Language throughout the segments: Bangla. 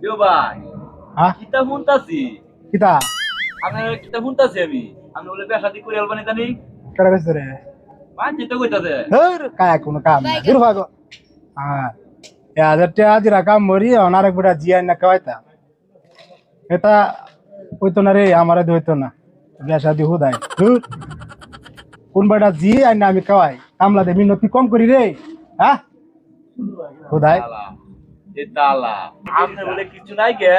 ইয়ো ভাই হ্যাঁ কিতা শুনতাছি কিতা আপনার কিতা শুনতাছি আমি বলে বিয়া শাদি করে আলবানি জানি কেডা কইছে রে মানছি তো কইতাছে হের কায় কোনো কাম না দূর ভাগো হ্যাঁ 1000 টাকা দিরা কাম মরি অনারেক বড়া জিয়াই না কয়তা এটা হইতো না রে আমারে হইতো না বিয়া শাদি হুদাই ধুর কোন বেটা জি আই না আমি কয় কামলা দে মিনতি কম করি রে হ্যাঁ হুদাই তালা এ তালা আপনি বলে কিছু নাই গে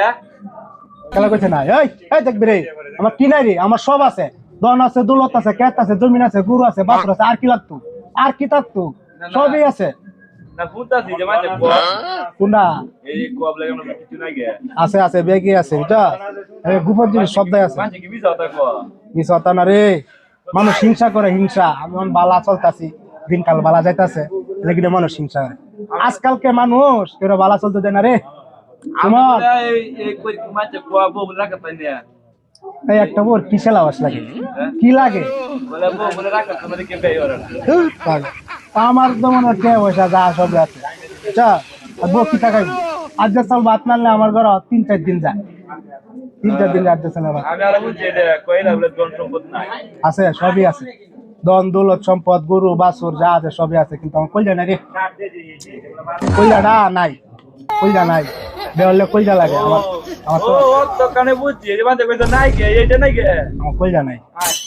খেলা কইছে না এই এই দেখবি রে আমার কি নাই রে আমার সব আছে দন আছে দৌলত আছে ক্ষেত আছে জমিন আছে গরু আছে বাছুর আছে আর কি লাগতো আর কি থাকতো সবই আছে না শুনতাছি যে মাঝে কোনটা এই কোয়াব লাগে আমরা কিছু নাই গে আছে আছে বেগি আছে এটা গুফর জিনিস শব্দ আছে মানছি কি বিছা তা কো মিস হতা না রে মানুষ হিংসা করে হিংসা আমি অন বালা চলতাছি দিনকাল বালা যাইতাছে লেগিনে মানুষ হিংসা করে আজকালকে মানুষ কেউ বালা চলতে দেয় না রে তোমার এই কই মাঝে কোয়া বউ রাখা তাই না এই একটা বোর কিসেল আওয়াজ লাগে কি লাগে বলে বউ বলে রাখা তোমাদের কে বেই ওরা ধুর, পাগল। আমার তো মনে হচ্ছে পয়সা যা সব আছে চা আর বউ কি টাকাই আজ চাল ভাত নাড়লে আমার ঘর 3-4 দিন যায় 3-4 দিন আজ চাল ভাত আমি আর বুঝছি এটা কইলা বলে ধন সম্পদ নাই আছে সবই আছে দন দৌলত সম্পদ গরু বাছুর যা আছে সবই আছে কিন্তু আমার কইলা নাই রে কইলাটা নাই কইলা নাই দেওয়ালে কইলা লাগে আমার আমার ও তো কানে বুঝছি এই বাদে কইতো নাই গে এইটা নাই গে আমার কইলা নাই আচ্ছা